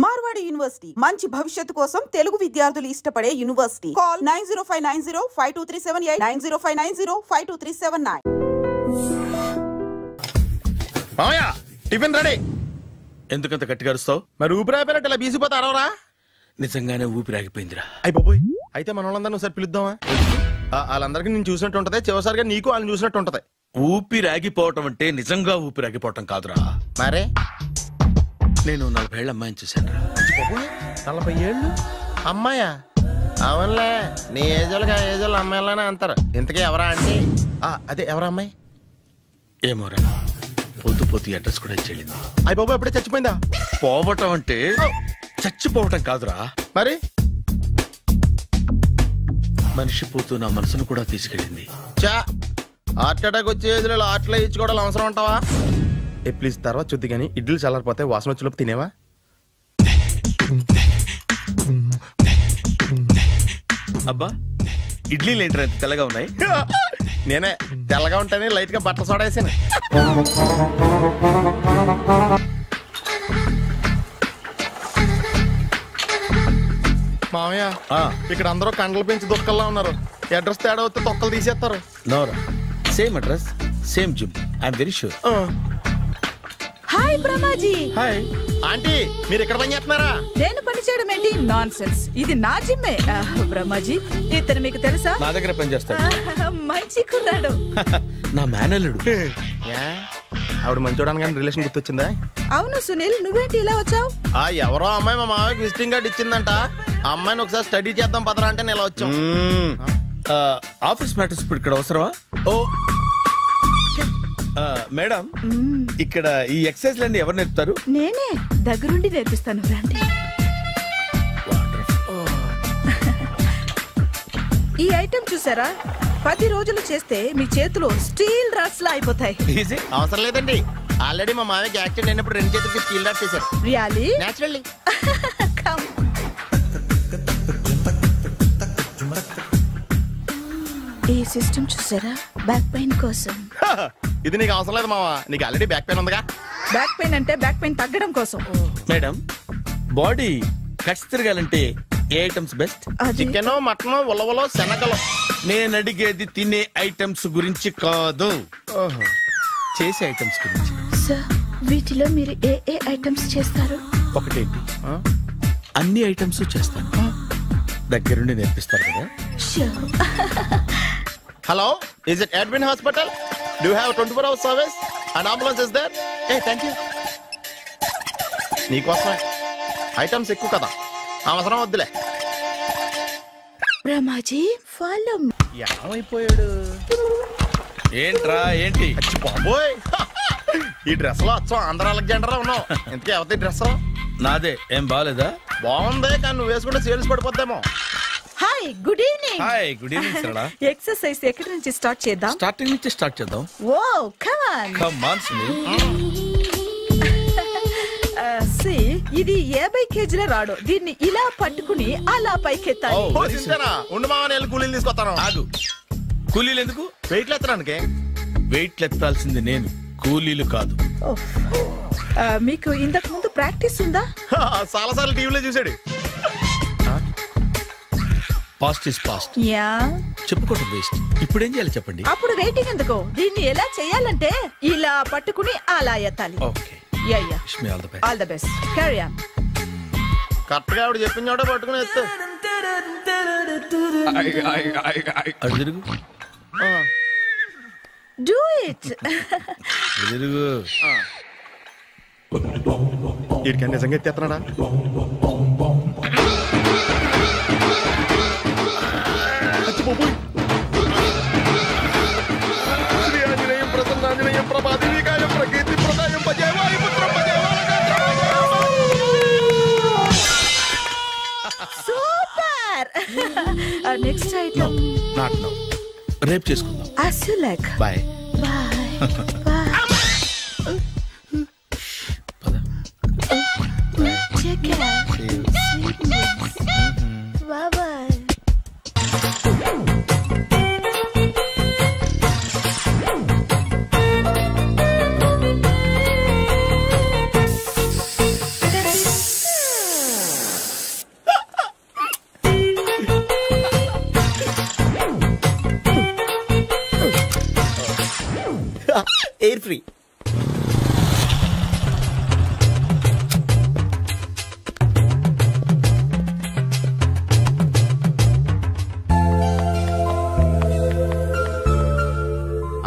Marwadi university మంచి భవిష్యత్తు కోసం తెలుగు విద్యార్థులు ఇష్టపడే యూనివర్సిటీ. కాల్ 9059052378 9059052379. మామయ్య టిఫిన్ రెడీ. ఎందుకంత గట్టిగా అరుస్తావు? మరి ఊపిరి అయిపోయినట్టు ఇలా బీసిపోతే అరవరా? నిజంగానే ఊపిరి ఆగిపోయిందిరా. అయ్యి బాబోయ్, అయితే మన వాళ్ళందరినీ ఒకసారి పిలుద్దామా? వాళ్ళందరికీ నేను చూసినట్టు ఉంటది, చివరిసారిగా నీకు వాళ్ళని చూసినట్టు ఉంటది. ఊపిరి ఆగిపోవటం అంటే నిజంగా ఊపిరి ఆగిపోవటం కాదురా. మరే నేను 40 ఏళ్ల అమ్మాయిని చూశాను రా. 40 ఏళ్ళు అమ్మాయా? అవునులే, నీ ఏజోళ్ళకి ఆ ఏజోళ్ళు అమ్మాయిలానే అంటారు. ఇంతకీ ఎవరా అంటే? అదే ఎవరా అమ్మాయి? ఏమోరా, పొద్దు పొద్దు అడ్రస్ కూడా చెల్లింది. అయ్యి బాబు ఎప్పుడే చచ్చిపోయిందా? పోవటం అంటే చచ్చిపోవటం కాదురా, మరి మనిషి పోతూ నా మనసును కూడా తీసుకెళ్ళింది. చా, హార్ట్ అటాక్ వచ్చే ఏజ్లో హార్ట్లో ఇచ్చుకోవడం అవసరం ఉంటావా? ప్లీజ్ తర్వాత చూద్ది కానీ ఇడ్లీలు చల్లారిపోతే వాసన వచ్చేలోపు తినేవా? అబ్బా, ఇడ్లీలు ఏంటి అంత తెల్లగా ఉన్నాయి? నేనే తెల్లగా ఉంటానే లైట్ గా బట్టలు సోడా వేసాను. మామయ్య, ఇక్కడ అందరూ కండలు పెంచి దుక్కల్లా ఉన్నారు. అడ్రస్ తేడా వస్తే తొక్కలు తీసేస్తారు. నోరా, same address same gym, I'm very sure. Hi Brahmaji. Hi aunty, మీరు ఇక్కడ పని చేస్తున్నారా? నేను పని చేయడం ఏంటి? నాన్ సెన్స్, ఇది నా జిమ్మే. బ్రహ్మాజీ, ఇతను మీకు తెలుసా? నా దగ్గర పని చేస్తాడు. మంచి కుర్రాడు. నా మేనల్లుడు. ఆవిడ మంచి చూడడానికి రిలేషన్ గుర్తొచ్చిందా? అవును సునీల్, నువ్వేంటి ఇలా వచ్చావు? ఎవరో అమ్మాయి మా మామయ్యకి విజిటింగ్ కార్డు ఇచ్చిందంట. ఆ అమ్మాయిని ఒకసారి స్టడీ చేద్దాం పదరా అంటే నేను వచ్చాం. ఆఫీస్ మ్యాటర్స్ ఇప్పుడు ఇక్కడ అవసరమా? ఓ మేడం, ఇక్కడ ఈ ఎక్సర్సైజ్ లన్నీ ఎవరు నేర్పుతారు? నేనే దగ్గరుండి నేర్పిస్తాను, రండి. ఈ ఐటెం చూసారా? 10 రోజులు చేస్తే మీ చేతులు స్టీల్ రాట్స్ లా అయిపోతాయి. అవసరం లేదండి, ఆల్రెడీ మా మామయ్యకి యాక్సిడెంట్ అయినప్పుడు 2 చేతులకి స్టీల్ రాట్ చేశారు. రియల్లీ? నేచురల్లీ. ఈ సిస్టమ్ చూసారా? బ్యాక్ పెయిన్ కోసం. ఇది నీకు అవసరం లేదు మావా, నీకు ఆల్రెడీ బ్యాక్ పెయిన్ ఉందిగా. బ్యాక్ పెయిన్ అంటే బ్యాక్ పెయిన్ తగ్గడం కోసం. మేడం, బాడీ కట్స్ తిరగాలంటే ఏ ఐటమ్స్ బెస్ట్? చికెన్, మటన్, ఉలవలో, శనగలు. నేను అడిగేది తినే ఐటమ్స్ గురించి కాదు, చేసే ఐటమ్స్ గురించి. సార్, వీటిలో మీరు ఏ ఏ ఐటమ్స్ చేస్తారు? ఒకటేంటి, అన్ని ఐటమ్స్ చేస్తాను. దగ్గరుండి నేర్పిస్తారు కదా. Hello, is it admin hospital? Do have 24 hours service and ambulance is there? Thank you. నీకోసమే ఐటమ్స్ ఎక్కువ కదా, అవసరం వద్దులే. బ్రహ్మాజీ, ఫాలో. ఏమైపోయాడు? ఏంట్రా ఏంటి? బాబోయ్, ఈ డ్రెస్ లో వచ్చాం ఆంధ్ర అలెగ్జాండర్ లో ఉన్నావు. ఇంతకీ ఎవరి డ్రెస్? నాదే. ఏం బాగాలేదా? బాగుంది, కానీ నువ్వు వేసుకుంటే సేల్స్ పడిపోద్దేమో. Hi, good evening. Hi, good evening Sarala. Exercise ఎక్కడి నుంచి స్టార్ట్ చేద్దాం? స్టార్టింగ్ నుంచి స్టార్ట్ చేద్దాం. Oh come on. Come on Sunil. ఇది 50 kgల రాడు. దీన్ని ఇలా పట్టుకుని అలా పైకెత్తాలి. ఉండు మామ, నేను కూలీలు తీసుకొస్తాను. ఆగు, కూలీలు ఎందుకు? వెయిట్లు ఎత్తడానికి. వెయిట్లు ఎత్తాల్సింది నేను, కూలీలు కాదు. మీకు ఇంతకు ముందు ప్రాక్టీస్ ఉందా? చాలా సార్లు టీవీలో చూసాడు. Past is past. యా, చెప్పుకోవడం వేస్ట్. ఇప్పుడు ఏం చేయాలి చెప్పండి. అప్పుడు వెయిటింగ్ ఎందుకు? దీన్ని ఎలా చేయాలంటే ఇలా పట్టుకుని అలా ఎత్తాలి. Okay, yeah yeah, wish me all the best. All the best. Carry on. Correct గా ఆవిడ చెప్పిన చోట పట్టుకుని ఎత్తు. అడు తిరుగు. Do it. తిరుగు. వీడికి నిజంగా ఎత్తేస్తున్నాడా? శ్రీ ఆంజనేయం ప్రసన్నాంజనేయం ప్రభాదివికాయం ప్రకీర్తి ప్రదాయం భజేవాయు పుత్రం super. Next item not now, రేపు చేసుకుందాం. as you like. Bye. Bye. Bye. Take care. Bye bye. Free.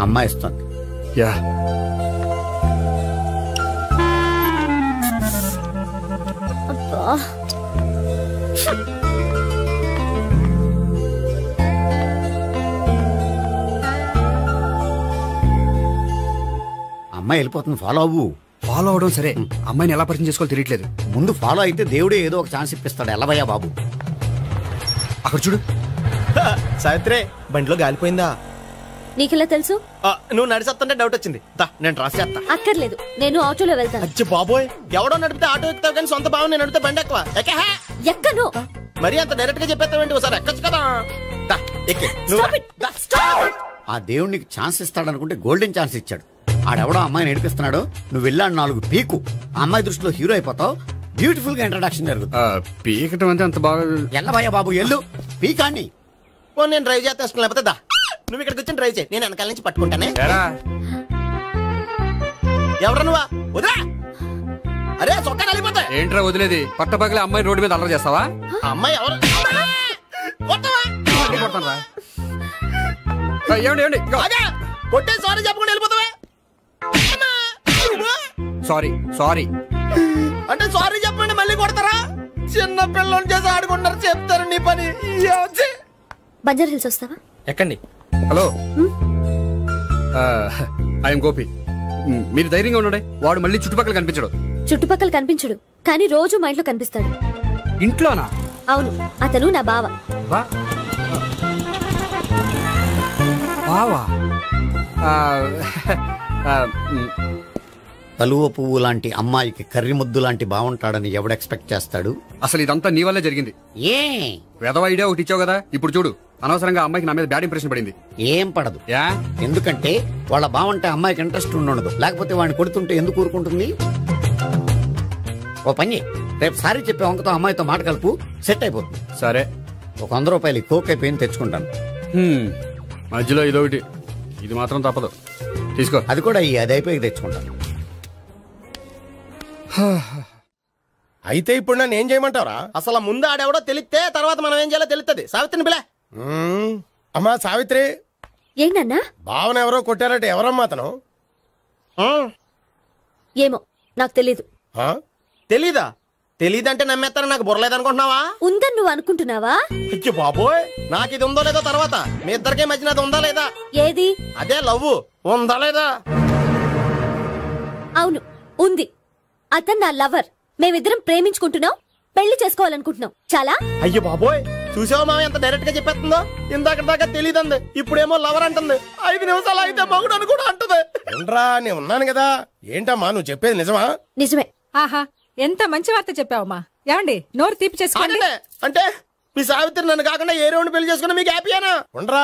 అమ్మాయి ఇస్తుంది. యా అమ్మాయి వెళ్ళిపోతుంది, ఫాలో అవ్వు. ఫాలో అవడం సరే, అమ్మాయిని ఎలా పరిచయం చేసుకోవాలో తెలియట్లేదు. ముందు ఫాలో అయితే దేవుడే ఏదో ఒక ఛాన్స్ ఇప్పిస్తాడు. ఎలవయ్యా బాబు. అక్కడ చూడు. సావిత్రి బండిలో గాలిపోయిందా? నీకెలా తెలుసు? నువ్వు నడిచేస్తుంటే డౌట్ వచ్చింది. నేను డ్రాస్ చేస్తా. అక్కర్లేదు, నేను ఆటోలో వెళ్తాను. అచ్చి బాబోయ్, ఎవడో నడిపితే ఆటో ఎక్కుతావు కానీ సొంత భావం నేను నడిపితే బండి ఎక్కువ. ఎక్కను. మరి అంత డైరెక్ట్ గా చెప్పేస్తావేంటి? ఒకసారి ఎక్కచ్చు కదా. ఆ దేవుడికి ఛాన్స్ ఇస్తాడు అనుకుంటే గోల్డెన్ ఛాన్స్ ఇచ్చాడు. ఆడెవడో అమ్మాయిని నడిపిస్తున్నాడు, నువ్వు వెళ్ళాడు 4 పీకు. ఆ అమ్మాయి దృష్టిలో హీరో అయిపోతావు. బ్యూటిఫుల్ గా ఇంట్రడక్షన్ జరుగుతుంది. పీకటం అంటే అంత బాగా ఎల్లబయ్యా బాబు, ఎల్లు పీకాన్ని. నేను డ్రైవ్ చేస్తాను, లేకపోతే దా నువ్వు ఇక్కడికి వచ్చి డ్రైవ్ చేయి, నేను వెనకాల నుంచి పట్టుకుంటానే. ఎవరు నువ్వా? వదిలా. అరే చొక్కా కలిపోతా. ఏంట్రా వదిలేది? పట్టపగలే అమ్మాయి రోడ్డు మీద అల్లరి చేస్తావా? అమ్మాయి ఎవరు? కొట్టే సారీ చెప్పకుండా వెళ్ళిపోతావా? సారీ సారీ అంటే సారీ చెప్పండి మళ్ళీ కొడతారా? చిన్న పిల్లలు చేసి ఆడుకుంటారు, చెప్తారు నీ పని. బంజారా హిల్స్ వస్తావా? ఎక్కండి. Hello, I'm Gopi. మీరు ధైర్యంగా ఉండండి. వాడు మళ్ళీ చుట్టుపక్కల కనిపించడు. చుట్టుపక్కల కనిపించడు, కానీ రోజు మా ఇంట్లో కనిపిస్తాడు. ఇంట్లోనా? అవును, అతను నా బావ. బావా? కలువ పువ్వు లాంటి అమ్మాయికి కర్రి ముద్దు లాంటి బాగుంటాడని ఎవడు ఎక్స్పెక్ట్ చేస్తాడు? అసలు ఇదంతా నీ వల్లే జరిగింది. ఏ వెధవ ఐడియా ఒకటి ఇచ్చావు కదా, ఇప్పుడు చూడు. అనవసరంగా అమ్మాయికి నా మీద బ్యాడ్ ఇంప్రెషన్ పడింది. ఏం పడదు. ఎందుకంటే వాళ్ళ బాగుంటే అమ్మాయికి ఇంట్రెస్ట్ ఉండదు. లేకపోతే వాడిని కొడుతుంటే ఎందుకు ఊరుకుంటుంది? ఓ పని, రేపు సారీ చెప్పే వంకతో అమ్మాయితో మాట కలుపు, సెట్ అయిపోతుంది. సరే, ఒక 100 రూపాయలు కోక్ అయిపోయింది, తెచ్చుకుంటాను. మధ్యలో ఇదొకటి, ఇది మాత్రం తప్పదు. తీసుకో. అది కూడా అది అయిపోయి తెచ్చుకుంటాను. అయితే ఇప్పుడు నన్ను ఏం చేయమంటారా? అసలు ముందు ఆడెవడో తెలిస్తే తర్వాత మనం ఏం చేయాలో తెలుస్తుంది. సావిత్రిని పిల్ల. అమ్మా సావిత్రి. ఏంటన్నా? భావన ఎవరో కొట్టారట. ఎవరమ్మా అతను? ఏమో నాకు తెలీదు. తెలీదా? తెలీదంటే నమ్మేస్తారని నాకు బుర్రలేదనుకుంటున్నావా? ఉందని నువ్వు అనుకుంటున్నావా? అయ్యో బాబోయ్, నాకు ఇది ఉందో లేదో తర్వాత. మీ ఇద్దరికే మధ్యన అది ఉందా లేదా? ఏది? అదే లవ్ ఉందా లేదా? అవును, ఉంది. అతను నా లవర్. మేమిద్దరం ప్రేమించుకుంటున్నాం, పెళ్లి చేసుకోవాలనుకుంటున్నాం. చాలా. అయ్యో బాబోయ్, చూసావా మామ ఎంత డైరెక్ట్ గా చెప్పేస్తుందో? ఇందాక దాకా తెలియదండి, ఇప్పుడేమో లవర్ అంటుంది. 5 నిమిషాలు అయితే మగుడు అని కూడా అంటుంది. ఏంట్రా, నేను ఉన్నాను కదా. ఏంటమ్మా నువ్వు చెప్పేది నిజమా? నిజమే. ఆహా, ఎంత మంచి వార్త చెప్పావమ్మా. ఏమండి, నోరు తీపి చేసుకోండి. అంటే మీ సావిత్రి నన్ను కాకుండా ఏ రౌండ్ పెళ్లి చేసుకున్నా మీకు హ్యాపీయేనా? ఉండరా,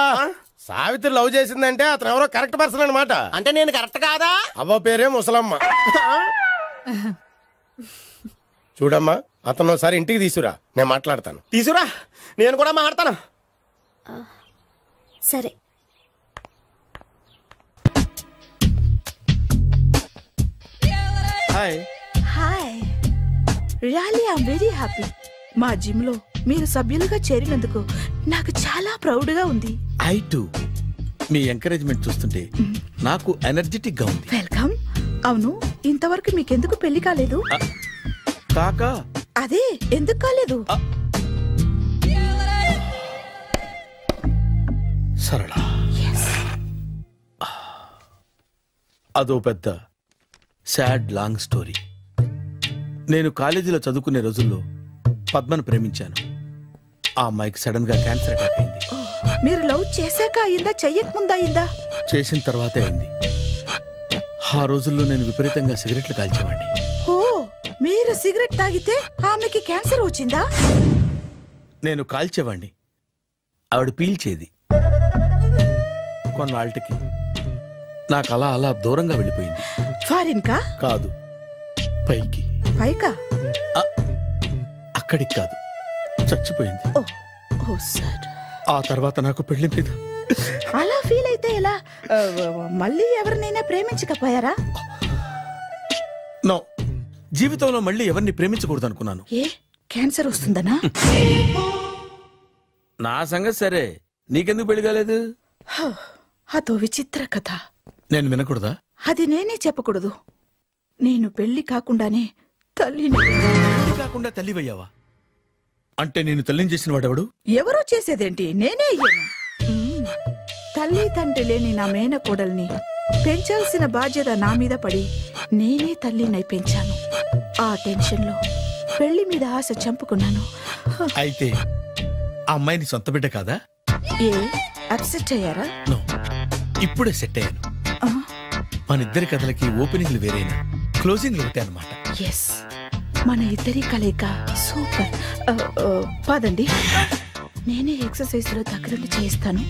సావిత్రి లవ్ చేసిందంటే అతను ఎవరో కరెక్ట్ పర్సన్ అనమాట. అంటే నేను కరెక్ట్ కాదా? అవ్వ పేరే ముసలమ్మ. చూడమ్మా, అతను ఒకసారి ఇంటికి తీసుకురా, నేను మాట్లాడతాను. తీసుకురా, నేను కూడా మాట్లాడతాను. సరే. Hi. Hi, really I'm very happy. మా జిమ్ లో మీరు సభ్యులుగా చేరినందుకు నాకు చాలా ప్రౌడ్ గా ఉంది. I to. మీ ఎంకరేజ్మెంట్ చూస్తుంటే నాకు ఎనర్జెటిక్ గా ఉంది. వెల్కమ్. అవును, ఇంతవరకు మీకెందుకు పెళ్లి కాలేదు? కాకా అదే ఎందుకు కాలేదు? సరళ, అదో పెద్ద సాడ్ లాంగ్ స్టోరీ. నేను కాలేజీలో చదువుకునే రోజుల్లో పద్మను ప్రేమించాను. ఆ అమ్మాయికి సడన్ గా క్యాన్సర్ అటాక్ అయింది. మీరు లవ్ చేశాక అయిందా, చెయ్యక ముందా అయిందా? చేసిన తర్వాతే అయింది. ఆ రోజుల్లో నేను విపరీతంగా సిగరెట్లు కాల్చేవాడిని. ఓ, మీరు సిగరెట్ తాగితే ఆమెకి క్యాన్సర్ వచ్చిందా? నేను కాల్చేవాడిని, ఆవిడ పీల్చేది. కొన్నాళ్ళకి నాకు అలా అలా దూరంగా వెళ్ళిపోయింది. ఫారిన్ కా? కాదు, పైకి. పైకా? అక్కడికి కాదు, చచ్చిపోయింది. ఓ సార్. ఆ తర్వాత నాకు పెళ్లి మీద అలా ఫీల్ అయితే ఎలా? మళ్ళా మళ్ళీ ఎవరినైనా ప్రేమించకపోయారా? నో, జీవితంలో మళ్ళీ ఎవరిని ప్రేమించకూడదు అనుకున్నాను. ఏ క్యాన్సర్ వస్తుందనా? నా సంగతి సరే, నీకెందుకు పెళ్లి కాలేదు? అదో విచిత్ర కథ. నేను వినకూడదా? అది నేనే చెప్పకూడదు. నేను పెళ్లి కాకుండానే తల్లిని. పెళ్లి కాకుండా తల్లివయ్యావా? అంటే నేను తల్లిని చేసిన వాడెవడు? ఎవరో చేసేదేంటి, నేనే అయ్యాను. తల్లి తండ్రి లేని నా మేనకోడల్ని పెంచాల్సిన బాధ్యత నా మీద పడి నేనే తల్లినై పెంచాను. ఆ టెన్షన్లో పెళ్లి మీద ఆశ చంపుకున్నాను. అయితే ఆ అమ్మాయిని సొంత బిడ్డ కాదా? ఏ అప్సెట్ అయ్యారా? నో, ఇప్పుడే సెట్ అయ్యాను. మన ఇద్దరి కథలకి ఓపెనింగ్లు వేరైనా క్లోజింగ్లు ఒకటే అన్నమాట. ఎస్, మన ఇద్దరి కలయిక సూపర్. పదండి, నేనే ఎక్సర్సైజ్ లో దగ్గరుండి చేయిస్తాను.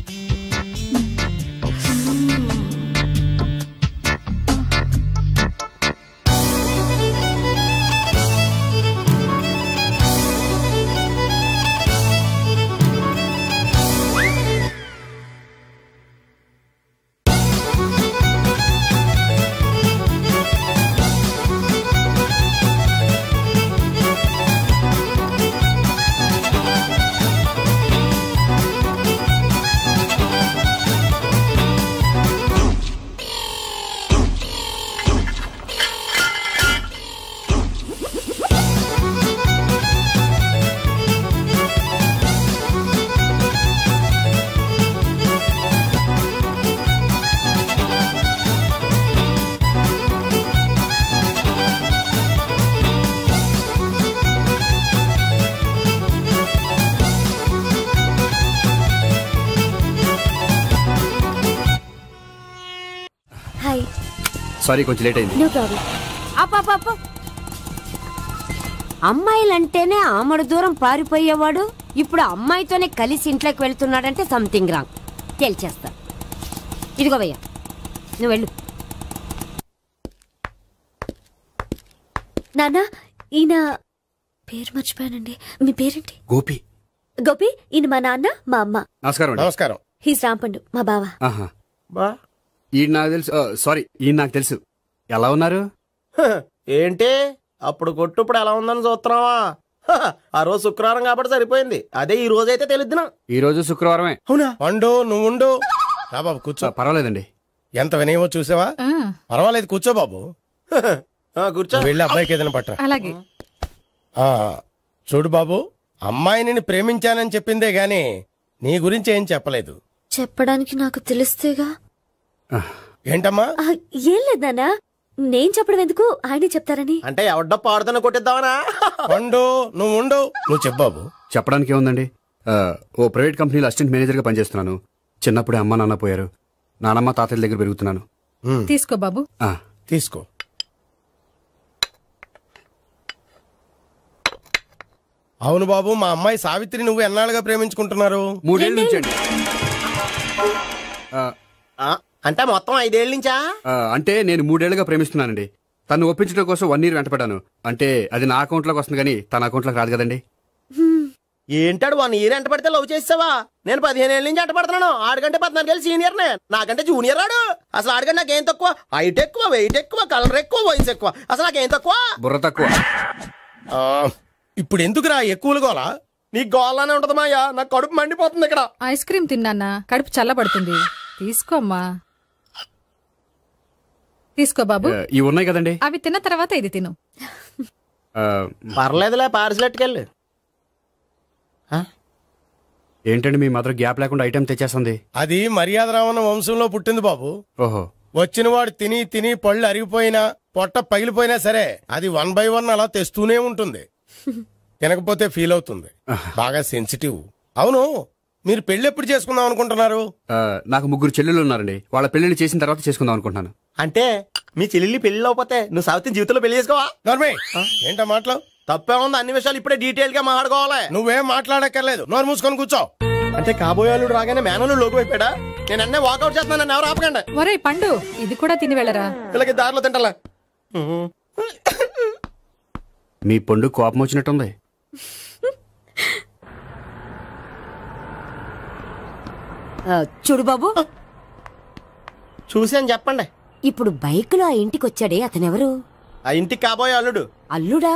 సారీ, కొంచెం లేట్ అయింది. No problem. అప్ప అమ్మాయిలంటేనే ఆమడు దూరం పారిపోయేవాడు ఇప్పుడు అమ్మాయితోనే కలిసి ఇంట్లోకి వెళ్తున్నాడంటే సంథింగ్ రాంగ్. తేల్చేస్తా. ఇదిగో భయ్యా, నువ్వు వెళ్ళు. నాన్న, ఈయన పేరు మర్చిపోయానండి. మీ పేరేంటి? గోపి. గోపి, ఈయన మా నాన్న, మా అమ్మ. నమస్కారం. నమస్కారం. హీస్ రాంపండు, మా బావ. బా ఈయన నాకు తెలుసు. సారీ, ఈయన నాకు తెలుసు. ఎలా ఉన్నారు? ఏంటి అప్పుడు కొట్టు ఇప్పుడు ఎలా ఉందని చూస్తున్నావా? ఆ రోజు శుక్రవారం కాబట్టి సరిపోయింది. అదే ఈ రోజు అయితే తెలిద్దునా. ఈ రోజు శుక్రవారమే. అవునా? వండు, నువ్వు ఉండు. రా బాబు కూర్చో. పర్వాలేదండి. ఎంత వినయమో చూసావా? పర్వాలేదు, కూర్చో బాబు. కూర్చో. వెళ్ళి అబ్బాయికి ఏదైనా పట్టరా. అలాగే. చూడు బాబు, అమ్మాయిని ప్రేమించానని చెప్పిందే గాని నీ గురించి ఏం చెప్పలేదు. చెప్పడానికి నాకు తెలిస్తేగా. ఏంటమ్మా? ఏం లేదు నాన్న, నేను చెప్పడం ఎందుకు, ఆయనే చెప్తారని. అంటే ఎవడ్డో పాడుతున్నా కొట్టిద్దామనా? వండు, నువ్వు ఉండు. నువ్వు చెప్పు బాబు. చెప్పడానికి ఏముందండి, ఓ ప్రైవేట్ కంపెనీలో అసిస్టెంట్ మేనేజర్ గా పనిచేస్తున్నాను. చిన్నప్పుడే అమ్మ నాన్న పోయారు. నానమ్మ తాతయ్య దగ్గర పెరుగుతున్నాను. తీసుకో బాబు. తీసుకో. అవును బాబు, మా అమ్మాయి సావిత్రి నువ్వు ఎన్నాళ్ళుగా ప్రేమించుకుంటున్నారు? 3 ఏళ్ళ నుంచి అండి. అంటే మొత్తం 5 ఏళ్ళ నుంచా? అంటే నేను 3 ఏళ్లుగా ప్రేమిస్తున్నానండి. తను ఒప్పించడం కోసం 1 year వెంటపడ్డాను. అంటే అది నా అకౌంట్ లోకి వస్తుంది కానీ తన అకౌంట్ లోకి రాదు కదండి. ఏంటాడు 1 year ఎంట పడితే లవ్ చేసావా? నేను 15 ఏళ్ళ నుంచి ఎంట పడుతున్నాను. ఆడికంటే 14 ఏళ్ళు సీనియర్ నే, నాకంటే జూనియర్ రాడు. అసలు ఆడికంటే నాకేం తక్కువ? హైట్ ఎక్కువ, వెయిట్ ఎక్కువ, కలర్ ఎక్కువ, వయసు ఎక్కువ. అసలు నాకేం తక్కువ? బుర్ర తక్కువ. ఇప్పుడు ఎందుకురా ఎక్కువలు గోలా? నీకు గోలానే ఉంటది మాయా. నాకు కడుపు మండిపోతుంది ఇక్కడ. ఐస్ క్రీమ్ తిన్నానా, కడుపు చల్లబడుతుంది. తీసుకోమ్మా. తీసుకో బాబు. ఇవి ఉన్నాయి కదండి, అవి తిన్న తర్వాత ఇది తిను. పర్లేదులే, పార్సిలెట్కెళ్ళి. ఏంటండి మీ మదర్ గ్యాప్ లేకుండా ఐటెం తెచ్చేస్తుంది? అది మర్యాద రావణ వంశంలో పుట్టింది బాబు. ఓహో. వచ్చిన వాడు తిని తిని పళ్ళు అరిగిపోయినా పొట్ట పగిలిపోయినా సరే అది 1 by 1 అలా తెస్తూనే ఉంటుంది. తినకపోతే ఫీల్ అవుతుంది. బాగా సెన్సిటివ్. అవును, మీరు పెళ్లి ఎప్పుడు చేసుకుందాం అనుకుంటున్నారు? నాకు 3 చెల్లెళ్ళు ఉన్నారండి. వాళ్ళ పెళ్లిళ్ళు చేసిన తర్వాత చేసుకుందాం అనుకుంటున్నాను. అంటే మీ చెల్లెల్ని పెళ్లి అవ్వకపోతే నువ్వు సావిత్రి జీవితంలో పెళ్లి చేసుకోవా? ఏంటో మాటలు తప్పే ఉంది. అన్ని విషయాలు ఇప్పుడే డీటెయిల్ గా మాట్లాడుకోవాలి. నువ్వేం మాట్లాడక్కర్లేదు, నోరు మూసుకొని కూర్చో. అంటే కాబోయేవాళ్ళు రాగానే మేనలు లోకి అయిపోయాడా? నేను అన్నీ వాకౌట్ చేస్తున్నాను, నన్ను ఎవరు ఆపకండి. ఒరేయ్ పండు, ఇది కూడా తిని వెళ్ళరా. వీళ్ళకి దారిలో తింటలా. మీ పండు కోపం వచ్చినట్టుంది. చూడు బాబు, చూసాను చెప్పండి. ఇప్పుడు బైక్ లో ఆ ఇంటికి వచ్చాడే అతనెవరు? ఆ ఇంటికి కాబోయే అల్లుడు. అల్లుడా?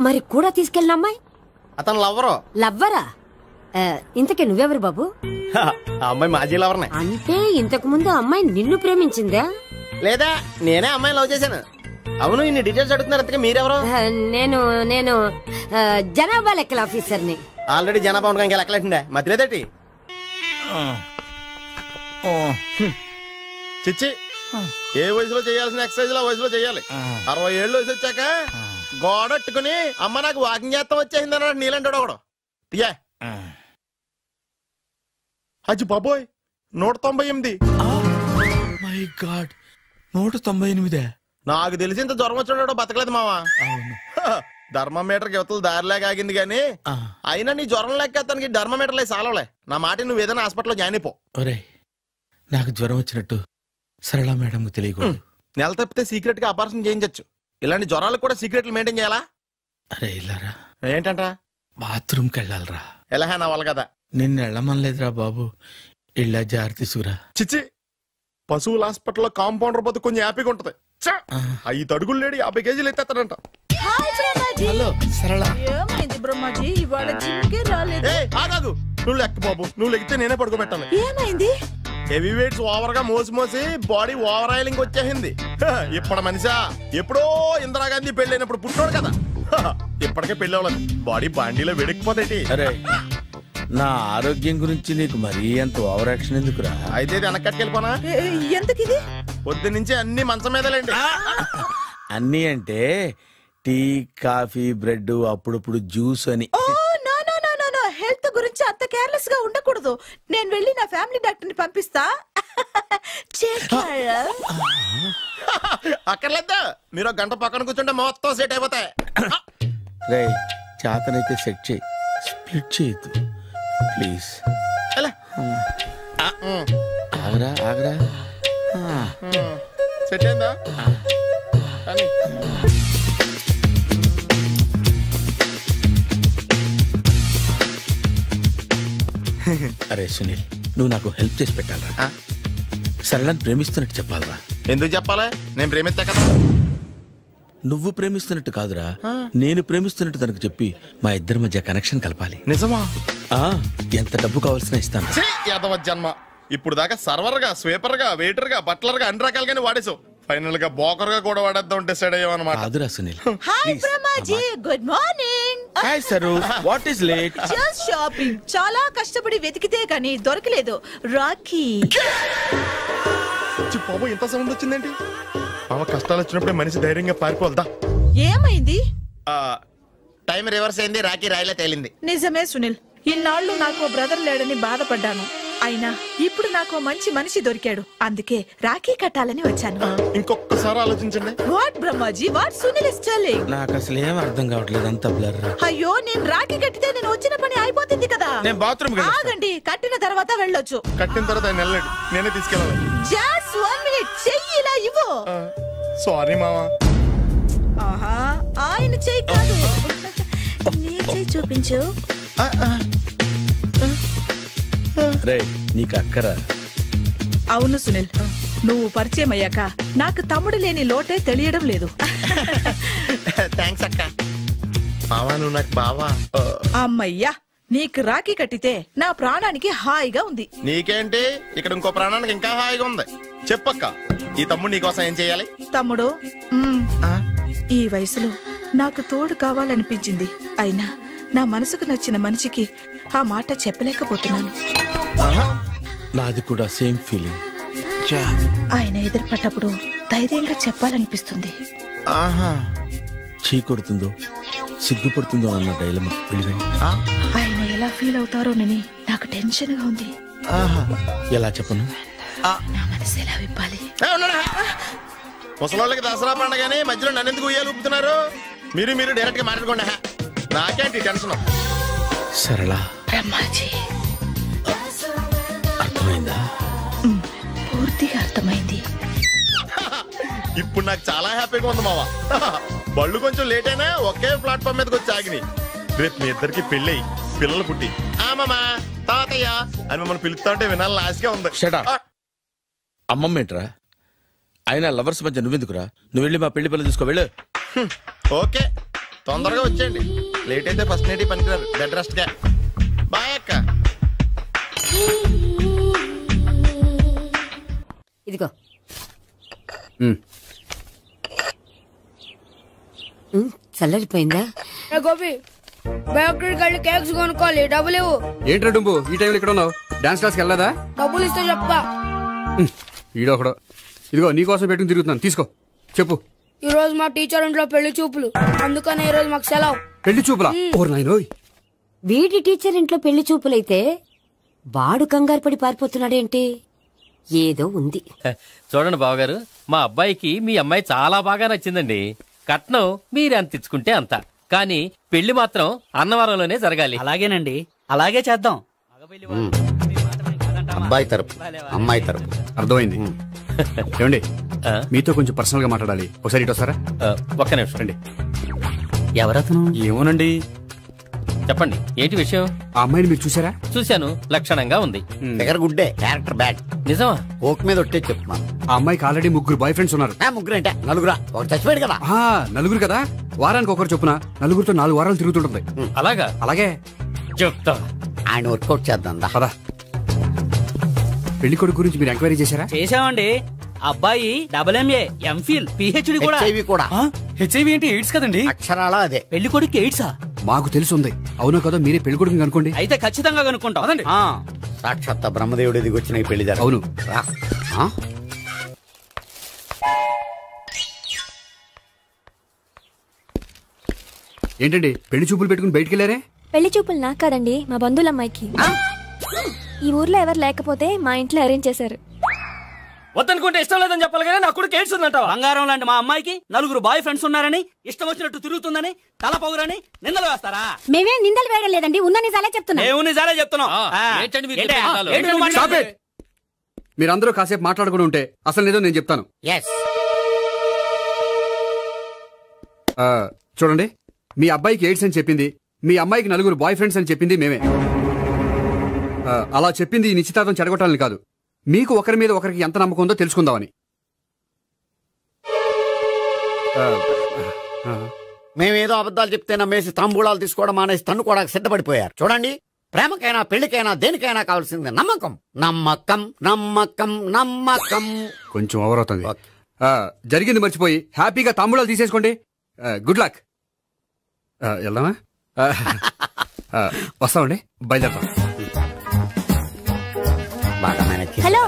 మరి కూడా తీసుకెళ్ళిన అమ్మాయి? అతను లవ్వరు. లవ్వరా? ఇంతకీ నువ్వెవరు బాబు? ఆ అమ్మాయి మాజీ లవర్నే. అంటే ఇంతకు ముందు అమ్మాయి నిన్ను ప్రేమించిందా? లేదా నేనే అమ్మాయిని లవ్ చేశాను. అవును, ఇన్ని డీటెయిల్స్ అడుగుతున్నారు. అంతగా మీరెవరు? నేను నేను జనాభా లెక్కల ఆఫీసర్ని. ఆల్రెడీ జనాభా ఉండగా ఇంకా లెక్కలేటండే మధ్యలేదేటి? చిచ్చి, ఏ వయసులో చేయాల్సిన ఎక్సర్సైజ్ ఆ వయసులో చేయాలి. 60 ఏళ్ళు వయసు వచ్చాక గోడట్టుకుని అమ్మ నాకు వాకింగ్ చేస్తాం వచ్చేసింది అన్నాడు నీలంటాడు ఒకడు. తీయా అచ్చి బాబోయ్ 198. My God, 198. నాకు తెలిసి ఇంత జ్వరం వచ్చాడో బతకలేదు మావా. ధర్మమీటర్ యువతలు దారిలాగా ఆగింది గానీ అయినా నీ జ్వరం లెక్క అతనికి ధర్మమీటర్లే సాలవలే. నా మాట నువ్వు ఏదైనా హాస్పిటల్లో జాయిన్ అయిపో. ఒరే, నాకు జ్వరం వచ్చినట్టు సరళ మేడం తెలియకూడదు. నెల తప్పితే సీక్రెట్ గా ఆపరేషన్ చేయించచ్చు. ఇలాంటి జ్వరాలకు కూడా సీక్రెట్లు మెయింటైన్ చేయాలా? అరే ఇల్లారా, ఏంటంట? బాత్రూమ్కి వెళ్ళాలరా. ఎలాహే నా వాళ్ళ కదా. నిన్ను వెళ్ళమనలేదురా బాబు, ఇళ్ళ జారి తీసుకురా. చిచ్చి, పశువుల హాస్పిటల్లో కాంపౌండర్ బతు కొంచెం హ్యాపీగా ఉంటది. 5 అడుగులు లేడి 50 కేజీలు ఎత్తేస్తాడంట. హలో సరళ. ఏమైంది బ్రహ్మాజీ, ఇవాళ జిమ్కే రాలేదు? ఆగాదు, నువ్వు లెక్క బాబు. నువ్వు లెక్కితే నేనే పడుకోబెట్టాలి. ఏమైంది? హెవీ వెయిట్స్ ఓవర్ గా మోసి బాడీ ఓవర్ ఆయిలింగ్ వచ్చేసింది. ఇప్పుడు మనిషా ఎప్పుడో ఇందిరాగాంధీ పెళ్ళైనప్పుడు పుట్టినోడు కదా. ఇప్పటికే పెళ్లి అవ్వలేదు, బాడీ బాండీలో వెడికిపోతేటి. అరే, నా ఆరోగ్యం గురించి నీకు మరీ అంత ఓవర్ యాక్షన్ ఎందుకురా? అయితే వెనకట్టుకెళ్ళిపోనా? ఎందుకిది? పొద్దు నుంచి అన్ని మంచం మీదలేండి. అన్నీ అంటే టీ, కాఫీ, బ్రెడ్, అప్పుడప్పుడు జ్యూస్ అని. హెల్త్ గురించి అంత కేర్లెస్ గా ఉండకూడదు. నేను వెళ్ళి నా ఫ్యామిలీ డాక్టర్ ని పంపిస్తా. అక్కర్లేదు, మీరు 1 గంట పక్కన కూర్చుంటే మొత్తం సెట్ అయిపోతాయి. రే, చేతనైతే సెట్ చేయి, స్ప్లిట్ చేయొద్దు ప్లీజ్. ఆగరా ఆగరా. సెట్ అయిందా? అరే సునీల్, నువ్వు నాకు హెల్ప్ చేసి పెట్టాలరా. సరళని ప్రేమిస్తున్నట్టు చెప్పాలరా. ఎందుకు చెప్పాలి? నేను ప్రేమిస్తా కదా. నువ్వు ప్రేమిస్తున్నట్టు కాదురా, నేను ప్రేమిస్తున్నట్టు తనకు చెప్పి మా ఇద్దరి మధ్య కనెక్షన్ కలపాలి. నిజమా? ఎంత డబ్బు కావాల్సిన ఇస్తాను. యాదవ జన్మ, ఇప్పుడు దాకా సర్వర్ గా, స్వీపర్ గా, వెయిటర్ గా, బట్లర్ గా అన్ని రకాలుగానే వాడేసావు. ఫైనల్ గా బోకర్ గా కూడా వాడేద్దాం డిసైడ్ అయ్యామన్నమాట. కాదురా Sunil. Hi Brahmaji, good morning. Hi sir, what is late? Just shopping. చాలా కష్టపడి వెతికితే కానీ దొరకలేదు. రాఖీ. బాబు ఇంత సౌండ్ వచ్చిందేంటి? మామ కష్టాలు వచ్చినప్పుడే మనిషి ధైర్యంగా పారిపోల్దా. ఏమైంది? టైం రివర్స్ అయింది, రాఖీ రాయిలా తేలింది. నిజమే సునీల్, ఇన్నాళ్ళు నాకు బ్రదర్ లేడని బాధపడ్డాను. అయినా ఇప్పుడు నాకు మంచి మనిషి దొరికాడు. అందుకే రాఖీ కట్టాలని వచ్చాను. ఇంకొకసారి ఆలోచించండి. What Brahmaji, what Sunil is telling? నాకు అసలు ఏం అర్థం కావట్లేదు, అంత బ్లర్. అయ్యో, నేను రాఖీ కట్టితే నేను వచ్చిన పని అయిపోతుంది కదా. నేను బాత్రూమ్ ఆగండి, కట్టిన తర్వాత వెళ్ళొచ్చు. కట్టిన తర్వాత ఆయన వెళ్ళండి, నేనే తీసుకెళ్ళాలి. జస్ట్ 1 minute, చెయ్యి ఇలా ఇవ్వు. సారీ మామా. ఆహా, ఆయన చెయ్యి కాదు, నీ చెయ్యి చూపించు. రే, నీకు అక్కరా? అవును సునీల్, నువ్వు పరిచయం అయ్యాక నాకు తమ్ముడు లేని లోటే తెలియడం లేదు. థ్యాంక్స్ అక్క. మామా నువ్వు నాకు బావా. అమ్మయ్యా, నీకు రాఖీ కట్టితే నా ప్రాణానికి హాయిగా ఉంది. నీకేంటి, ఇక్కడ ఇంకో ప్రాణానికి ఇంకా హాయిగా ఉంది. చెప్పక్క, ఈ తమ్ముడు నీకోసం ఏం చేయాలి? తమ్ముడు, ఈ వయసులో నాకు తోడు కావాలనిపించింది. అయినా నా మనసుకు నచ్చిన మనిషికి ఆ మాట చెప్పలేకపోతున్నాను. నాది కూడా సేమ్ ఫీలింగ్. ఆయన ఎదురుపడ్డప్పుడు ధైర్యంగా చెప్పాలనిపిస్తుంది. చీ కొడుతుందో సిగ్గుపడుతుందో అన్న డైలమా. ఆయన ఎలా ఫీల్ అవుతారోనని నాకు టెన్షన్ గా ఉంది. ఎలా చెప్పను? నా మనసు ఎలా విప్పాలి? ముసలోళ్ళకి దసరా పండగని మధ్యలో నన్ను ఎందుకు ఉయ్యాలు ఊపుతున్నారు? మీరు డైరెక్ట్ గా మాట్లాడుకోండి. నాకేంటి టెన్షన్? సరళ, బ్రహ్మాజీ, అర్థమైందా? పూర్తిగా అర్థమైంది. ఇప్పుడు నాకు చాలా హ్యాపీగా ఉంది మావా. బళ్ళు కొంచెం లేట్ అయినా ఒకే ప్లాట్ఫామ్ మీదకి వచ్చి ఆగినాయి. రేపు మీ ఇద్దరికి పెళ్ళి పిల్లలు పుట్టి మామా తాతయ్య అని మమ్మల్ని పిలుస్తా ఉంటే వినాలని ఆశగా ఉంది. అమ్మమ్మ ఏంట్రా? అయినా లవర్స్ మధ్య నువ్వెందుకురా? నువ్వు వెళ్ళి మా పెళ్లి పిల్లలు తీసుకో వెళ్ళు. ఓకే, తొందరగా వచ్చేయండి. లేట్ అయితే ఫస్ట్ నైట్ పనికిరారు. బెడ్ రెస్ట్ గా. బాయ్ అక్క. ఇదిగో చల్లరిపోయిందా? గోపి బయోక్రెడిట్ కార్డు కేక్స్ కొనుక్కోవాలి, డబ్బులు ఇవ్వు. ఏంట్రా డుంబు ఈ టైంలో ఇక్కడ ఉన్నావు? డాన్స్ క్లాస్కి వెళ్ళదా? డబ్బులు ఇస్తే చెప్తా. ఈడొకడు. ఇదిగో నీకోసం పెట్టుకుని తిరుగుతున్నాను, తీసుకో. చెప్పు. ఈ రోజు మా టీచర్ ఇంట్లో పెళ్లి చూపులు, అందుకనే ఈ రోజు మాకు సెలవు. పెళ్లి చూపులా? ఓర్ నాయనోయ్. వీడి టీచర్ ఇంట్లో పెళ్లి చూపులైతే వాడు కంగారు పడి పారిపోతున్నాడేంటి? ఏదో ఉంది. చూడండి బావగారు, మా అబ్బాయికి మీ అమ్మాయి చాలా బాగా నచ్చిందండి. కట్నం మీరు ఎంత ఇచ్చుకుంటే అంత, కానీ పెళ్లి మాత్రం అన్నవరంలోనే జరగాలి. అలాగేనండి, అలాగే చేద్దాం. అబ్బాయి తరపు అమ్మాయి తరపు. అర్థమైంది. ఏమండి, మీతో కొంచెం పర్సనల్ గా మాట్లాడాలి. ఒకసారి ఇటు వస్తారా? ఒక్క నిమిషం అండి. ఎవరతను? ఏమోనండి. చెప్పండి, ఏంటి విషయం? ఆ అమ్మాయిని మీరు చూసారా? చూశాను, లక్షణంగా ఉంది. దగ్గర గుడ్డే, క్యారెక్టర్ బ్యాడ్. నిజమా? ఓక్ మీద ఒట్టే చెప్తున్నాను. ఆ అమ్మాయికి ఆల్రెడీ 3 బాయ్ ఫ్రెండ్స్ ఉన్నారు. ముగ్గురు అంటే నలుగురా? ఒకటి చచ్చిపోయాడు కదా. నలుగురు కదా, వారానికి ఒకరు చొప్పున నలుగురితో 4 వారాలు తిరుగుతుంటుంది. అలాగా? అలాగే చెప్తా. ఆయన వర్కౌట్ చేద్దాం. పదా. పెళ్లి కొడుకు గురించి మీరు ఎంక్వైరీ చేశారా? చేశామండి. అబ్బాయి MA, MPhil, PhD కూడా. హెచ్ఐవి ఏంటి? ఎయిడ్స్ కదండి. అక్షరాలా అదే. పెళ్లి కొడుకు ఎయిడ్సా? మాకు తెలుసుంది. అవునా కదా? మీరే పెళ్లి కొడుకు కనుకోండి. అయితే ఖచ్చితంగా కనుక్కుంటాం. సాక్షాత్ బ్రహ్మదేవుడి దిగి వచ్చిన ఈ పెళ్లి. అవును. ఏంటండి పెళ్లి చూపులు పెట్టుకుని బయటికి వెళ్ళారే? పెళ్లి చూపులు నాకు కాదండి, మా బంధువుల అమ్మాయికి. ఈ ఊర్లో ఎవరు లేకపోతే మా ఇంట్లో అరేంజ్ చేశారు. వద్దనుకుంటే ఇష్టం లేదని చెప్పాలి కదా. నా కొడుకు ఎయిడ్స్ ఉందంటావా? బంగారం లాంటి మా అమ్మాయికి 4 బాయ్ ఫ్రెండ్స్ ఉన్నారని, ఇష్టం వచ్చినట్టు తిరుగుతుందని, తల పౌరని నిందలు వేస్తారా? మేమేం నిందలు వేయడం లేదండి, ఉన్న నిజాలే చెప్తున్నాం. మేము నిజాలే చెప్తున్నాం. మీరందరూ కాసేపు మాట్లాడుకుని ఉంటే అసలు నిజం నేను చెప్తాను. చూడండి, మీ అబ్బాయికి ఎయిడ్స్ అని చెప్పింది, మీ అమ్మాయికి 4 బాయ్ ఫ్రెండ్స్ అని చెప్పింది మేమే. అలా చెప్పింది ఈ నిశ్చితార్థం చెడగొట్టాలని కాదు, మీకు ఒకరి మీద ఒకరికి ఎంత నమ్మకం ఉందో తెలుసుకుందామని. మేమేదో అబద్ధాలు చెప్తే నమ్మేసి తాంబూలాలు తీసుకోవడం మానేసి తన్నుకోవడానికి సిద్ధపడిపోయారు. చూడండి, ప్రేమకైనా పెళ్లికైనా దేనికైనా కావాల్సింది నమ్మకం. నమ్మకం నమ్మకం నమ్మకం. కొంచెం ఓవర్ అవుతుంది. జరిగింది మర్చిపోయి హ్యాపీగా తాంబూలాలు తీసేసుకోండి. Good luck. వెళ్దామా? వస్తామండి, బయలుదేరతాం. హలో,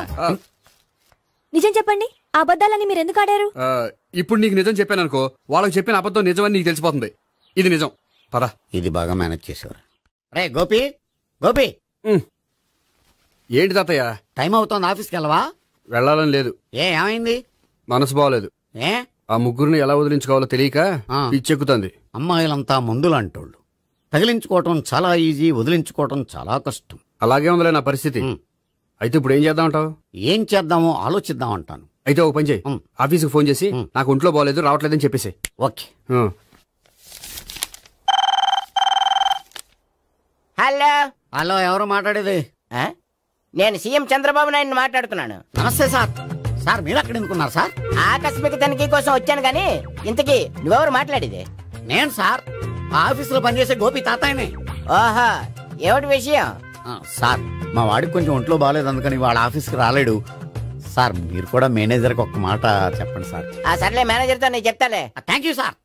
నిజం చెప్పండి, ఆ అబద్ధాలని మీరు ఎందుకు ఆడారు? ఇప్పుడు నీకు నిజం చెప్పాను అనుకో, వాళ్ళకి చెప్పిన అబద్ధం నిజమని నీకు తెలిసిపోతుంది. ఇది నిజం. పదా. ఇది బాగా మేనేజ్ చేసేవారు. రే గోపి, గోపి. ఏంటి తాతయ్య? టైం అవుతోంది, ఆఫీస్కి వెళ్ళవా? వెళ్ళాలని లేదు. ఏమైంది? మనసు బాగోలేదు. ఆ ముగ్గురిని ఎలా వదిలించుకోవాలో తెలియక పిచ్చెక్కుతుంది. అమ్మాయిలంతా మందులాంటోళ్ళు. తగిలించుకోవటం చాలా ఈజీ, వదిలించుకోవటం చాలా కష్టం. అలాగే ఉందిలే నా పరిస్థితి. అయితే ఇప్పుడు ఏం చేద్దామంటావు? ఏం చేద్దామో ఆలోచిద్దామంటాను. అయితే ఒక పని చేయి, ఆఫీస్కి ఫోన్ చేసి నాకు ఒంట్లో బాగోలేదు, రావట్లేదని చెప్పేసి. ఓకే. హలో హలో, ఎవరు మాట్లాడేది? నేను సీఎం చంద్రబాబు నాయుడు మాట్లాడుతున్నాను. నమస్తే సార్. సార్ మీరు అక్కడ ఎందుకున్నారు సార్? ఆకస్మిక తనిఖీ కోసం వచ్చాను గానీ ఇంతకీ నువ్వెవరు మాట్లాడేది? నేను సార్, ఆఫీసులో పనిచేసే గోపి తాతాయనే. ఓహో, ఏమిటి విషయం? సార్, మా వాడికి కొంచెం ఒంట్లో బాగాలేదు, అందుకని వాళ్ళ ఆఫీస్కి రాలేడు. సార్, మీరు కూడా మేనేజర్కి ఒక్క మాట చెప్పండి సార్. సర్లే, మేనేజర్తో నేను చెప్తాలే. Thank you sir.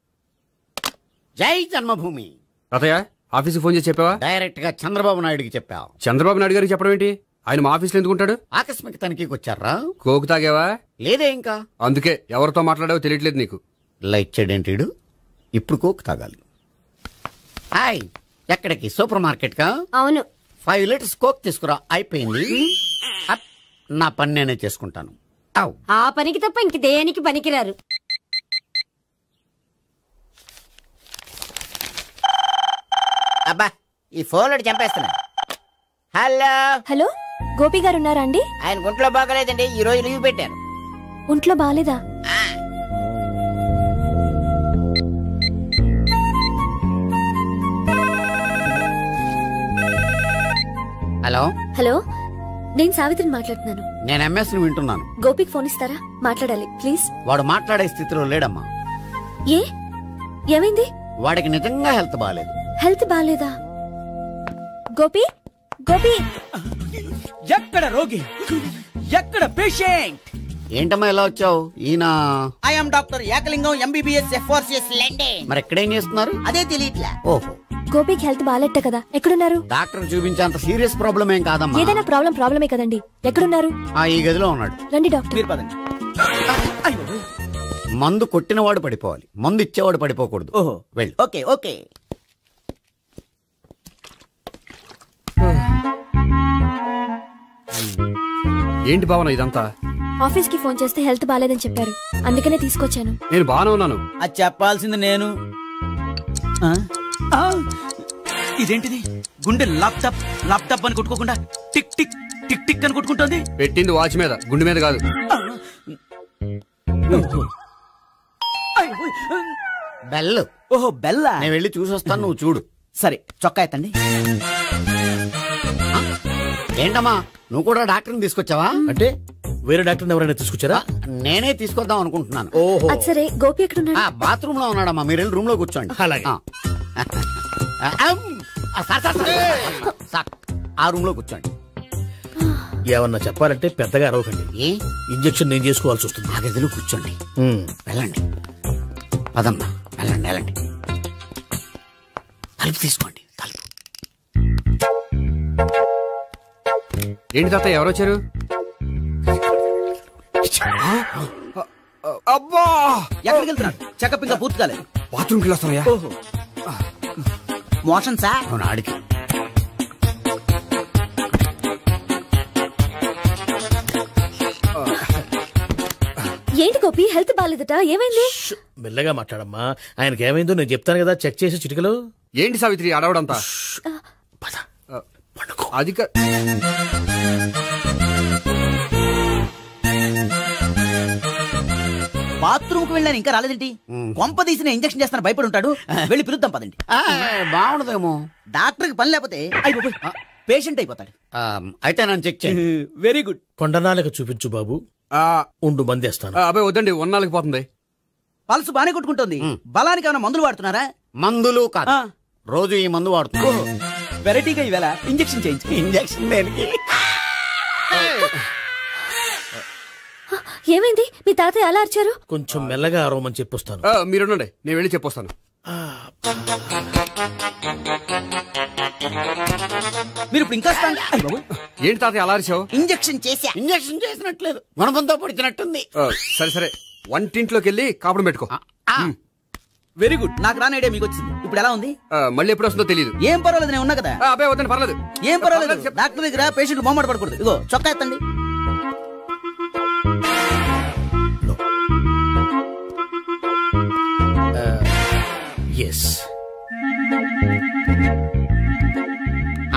జై జన్మభూమి. తాతయ్య, ఆఫీస్కి ఫోన్ చేసి చెప్పావా? డైరెక్ట్ గా చంద్రబాబు నాయుడుకి చెప్పావు. చంద్రబాబు నాయుడు గారికి చెప్పడం ఏంటి? ఆయన మా ఆఫీస్లో ఎందుకుంటాడు? ఆకస్మిక తనిఖీకి వచ్చారా? కోకు తాగావా? లేదే ఇంకా. అందుకే ఎవరితో మాట్లాడావో తెలియట్లేదు నీకు. లైట్ చేయడేంటిడు? ఇప్పుడు కోక్ తాగాలి. హాయ్, ఎక్కడికి? సూపర్ మార్కెట్ కా? అవును. 5 లీటర్స్ కోక్ తీసుకురా. అయిపోయింది. నా పని నేనే చేసుకుంటాను. ఆ పనికి తప్ప ఇంక దేనికి పనికిరారు. అబ్బా, ఈ ఫోన్ చంపేస్తున్నా. హలో హలో, గోపి గారు ఉన్నారా అండి? ఆయన ఒంట్లో బాగలేదండి, ఈ రోజు లీవ్ పెట్టారు. ఒంట్లో బాగాలేదా? హలో హలో, నేను సావిత్రిని మాట్లాడుతున్నాను. నేను ఎంఎస్ ని వింటున్నాను. గోపికి ఫోన్ ఇస్తారా? మాట్లాడాలి ప్లీజ్. వాడు మాట్లాడే స్థితిలో లేడమ్మా. ఏ ఏమైంది? వాడికి నిజంగా హెల్త్ బాగాలేదు. హెల్త్ బాగాలేదా? గోపి గోపి ఎక్కడ రోగి, ఎక్కడ పేషెంట్? ఏంటమ్మా ఎలా వచ్చావు? ఈయన I'm doctor Ekalingam MBBS FRCS London. మరి ఎక్కడేం చేస్తున్నారు? అదే తెలియట్లా. ఓహో, గోపికి హెల్త్ బాగాలెట్ట కదా, ఎక్కడున్నారు? డాక్టర్ చూపించేంత సీరియస్ ప్రాబ్లం ఏం కాదమ్మా. ఏదైనా ప్రాబ్లమే కదండి. ఎక్కడున్నారు? ఈ గదిలో ఉన్నాడు. రండి డాక్టర్. మీరు పదండి. మందు కొట్టినవాడు పడిపోవాలి, మందు ఇచ్చేవాడు పడిపోకూడదు. ఓహో, వెళ్ళి. Okay okay. ఏంటి భావన ఇదంతా? ఆఫీస్ కి ఫోన్ చేస్తే హెల్త్ బాగాలేదని చెప్పారు, అందుకనే తీసుకొచ్చాను. నేను బాగానే ఉన్నాను. అది చెప్పాల్సింది నేను. ఇదేంటిది? గుండె లాప్టాప్ లాప్టాప్ అని కొట్టుకోకుండా టిక్ టిక్ టిక్ టిక్ అని కొట్టుకుంటుంది. పెట్టింది వాచ్ మీద, గుండె మీద కాదు. బెల్. ఓహో బెల్లా. నేను వెళ్ళి చూసొస్తాను, నువ్వు చూడు. సరే, చొక్కా ఎత్తండి. ఏంటమ్మా, నువ్వు కూడా డాక్టర్ని తీసుకొచ్చావా? అంటే వేరే డాక్టర్ ఎవరైనా తీసుకొచ్చారా? నేనే తీసుకొద్దాం అనుకుంటున్నాను. ఓహో, సరే. గోపి ఎక్కడున్నాడు? బాత్రూమ్ లో ఉన్నాడమ్మా, మీరు వెళ్ళి రూమ్ లో కూర్చోండి. అలాగే. ఆ రూమ్ లో కూర్చోండి. ఏమన్నా చెప్పాలంటే పెద్దగా అరవకండి. ఇంజెక్షన్ నేను చేసుకోవాల్సి వస్తుంది. ఆ గదిలో కూర్చోండి. వెళ్ళండి, పదమ్మా, వెళ్ళండి వెళ్ళండి. తలుపు తీసుకోండి, తలుపు. ఏంటి తాత, ఎవరు వచ్చారు? అబ్బా, ఎక్కడికి వెళ్తున్నాడు? చెకప్ ఇంకా పూర్తి కాలేదు. బాత్రూమ్కి వెళ్ళొస్తానయ్యా. Motion sir. అవును, ఆడికి. ఏంటి గోపి, హెల్త్ బాగాలేదట, ఏమైంది? మెల్లగా మాట్లాడమ్మా, ఆయనకి ఏమైందో నేను చెప్తాను కదా, చెక్ చేసి చిటికలు. ఏంటి సావిత్రి అడవడంతా? అది బాత్రూమ్ కు వెళ్ళాను, ఇంకా రాలేదేంటి? కొంప తీసిన ఇంజక్షన్ చేస్తాను భయపడి ఉంటాడు. వెళ్ళి పిలుద్దాం పదండి. బాగుండదేమో. డాక్టర్ కి పని లేకపోతే పేషెంట్ అయిపోతాడు. అయితే నన్ను చెక్ చేయి. Very good. కొండనాలకు చూపించు బాబు, ఉండు మందేస్తాను. అబ్బాయి వద్దండి, ఉన్నాళ్ళకి పోతుంది. పల్సు బానే కొట్టుకుంటుంది. బలానికి ఏమైనా మందులు వాడుతున్నారా? మందులు కాదు, రోజు ఈ మందు వాడుతున్నా. వెరైటీగా ఈవేళ ఇంజక్షన్ చేయించు. ఇంజక్షన్ దేనికి? ఏమైంది? మీ తాతయ్య అలా అరిచారు? కొంచెం మెల్లగా అరవమని చెప్పొస్తాను. మీరుండండి, నేను వెళ్ళి చెప్పొస్తాను. మీరు ఇప్పుడు ఇంకా ఏంటి తాతయ్య అలా అరిచావు? ఇంజక్షన్ చేసా. ఇంజక్షన్ చేసినట్లేదు, గుణపంతో పొడిచినట్టుంది. సరే సరే, వంటింట్లోకి వెళ్ళి కాపురం పెట్టుకో. Very good. నాకు రాని ఐడియా మీకు వచ్చింది. ఇప్పుడు ఎలా ఉంది? మళ్ళీ ఎప్పుడు వస్తుందో తెలియదు. ఏం పర్వాలేదు, నేను ఉన్నా కదా. అబ్బాయి వద్దండి, పర్లేదు. ఏం పర్వాలేదు. డాక్టర్ దగ్గర పేషెంట్ మొహమాట పడకూడదు. ఇగో చొక్కా ఎత్తండి.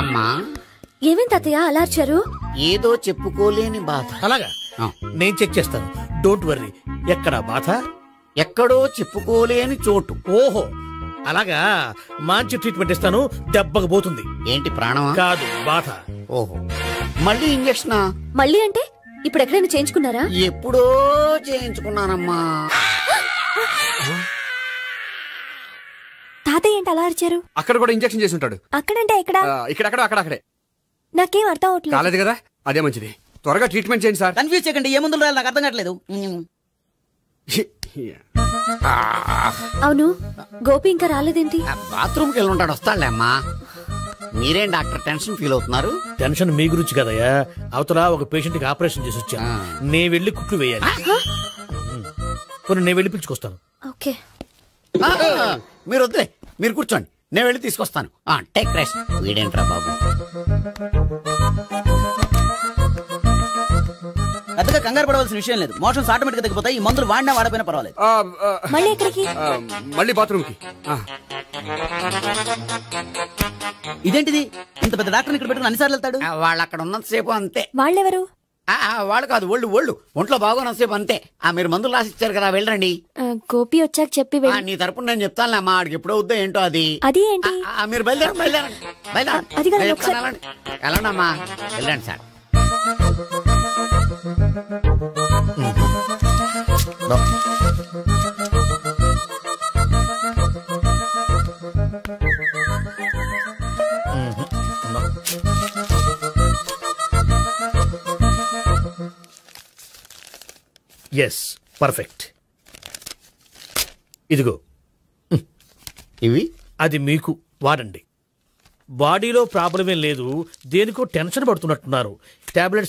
అమ్మా, ఏమేం తాతయ్య అలా అరిచారు? ఏదో చెప్పుకోలేని బాధ. అలాగా, నేను చెక్ చేస్తాను, డోంట్ వర్రీ. ఎక్కడ బాధ? ఎక్కడో చెప్పుకోలేని చోటు. ఓహో, అలాగా. మంచి ట్రీట్మెంట్ ఇస్తాను, దెబ్బకు పోతుంది. ఏంటి, ప్రాణమా? కాదు, బాధ. ఓహో, మళ్ళీ ఇంజక్షనా? మళ్ళీ అంటే ఇప్పుడు ఎక్కడైనా చేయించుకున్నారా? ఎప్పుడో చేయించుకున్నానమ్మా. తాతయ్య ఏంటి అలా అరిచారు? అక్కడ కూడా ఇంజక్షన్ చేసి ఉంటాడు. అక్కడంటే ఎక్కడ? ఇక్కడ అక్కడే. నాకేం అర్థం అవట్లేదు. కాలేదు కదా, అదే మంచిది. త్వరగా ట్రీట్మెంట్ చేయండి సార్. కన్ఫ్యూజ్ చేయకండి, ఏ మందులు రాయాలి నాకు అర్థం కావట్లేదు. అవును, గోపి ఇంకా రాలేదేంటి? బాత్రూమ్కి వెళ్ళి ఉంటాడు, వస్తాడులే అమ్మా. మీరేం డాక్టర్ టెన్షన్ ఫీల్ అవుతున్నారు? టెన్షన్ మీ గురించి కదయ్యా, అవతల ఒక పేషెంట్ కి ఆపరేషన్ చేసి వచ్చా, నేను వెళ్ళి కుట్లు వేయాలి. నేను వెళ్ళి పిలుచుకొస్తాను. ఓకే, మీరు వద్దులే, మీరు కూర్చోండి, నేను వెళ్ళి తీసుకొస్తాను. Take rest. వీడేంట్రా బాబు, పెద్దగా కంగారు పడవలసిన విషయం లేదు. మోషన్స్ ఆటోమేటిక్ గా తగ్గిపోతాయి. ఈ మందులు వాడినా వాడపోయినా పర్వాలేదు. మళ్ళీ ఎక్కడికి? మళ్ళీ బాత్రూమ్ కి. ఇదేంటిది, ఇంత పెద్ద డాక్టర్ ఇక్కడ పెట్టుకుని అన్నిసార్లు వెళ్తాడు? వాళ్ళు అక్కడ ఉన్నంతసేపు అంతే. వాళ్ళెవరు? వాళ్ళు కాదు, ఒళ్ళు ఒంట్లో బాగోనంతసేపు అంతే. మీరు మందులు రాసిచ్చారు కదా, వెళ్ళండి. గోపి వచ్చాక చెప్పి నీ తరపున నేను చెప్తానులే అమ్మా, ఆడికి ఎప్పుడు అవుద్దో ఏంటో అది. అది ఏంటి? మీరు బయలుదేరండి వెళ్ళండి అమ్మా, వెళ్ళండి సార్. Yes, perfect. ఇదిగో ఇవి అది మీకు వాడండి. బాడీలో ప్రాబ్లం ఏం లేదు, దేనికో టెన్షన్ పడుతున్నట్టున్నారు. టాబ్లెట్స్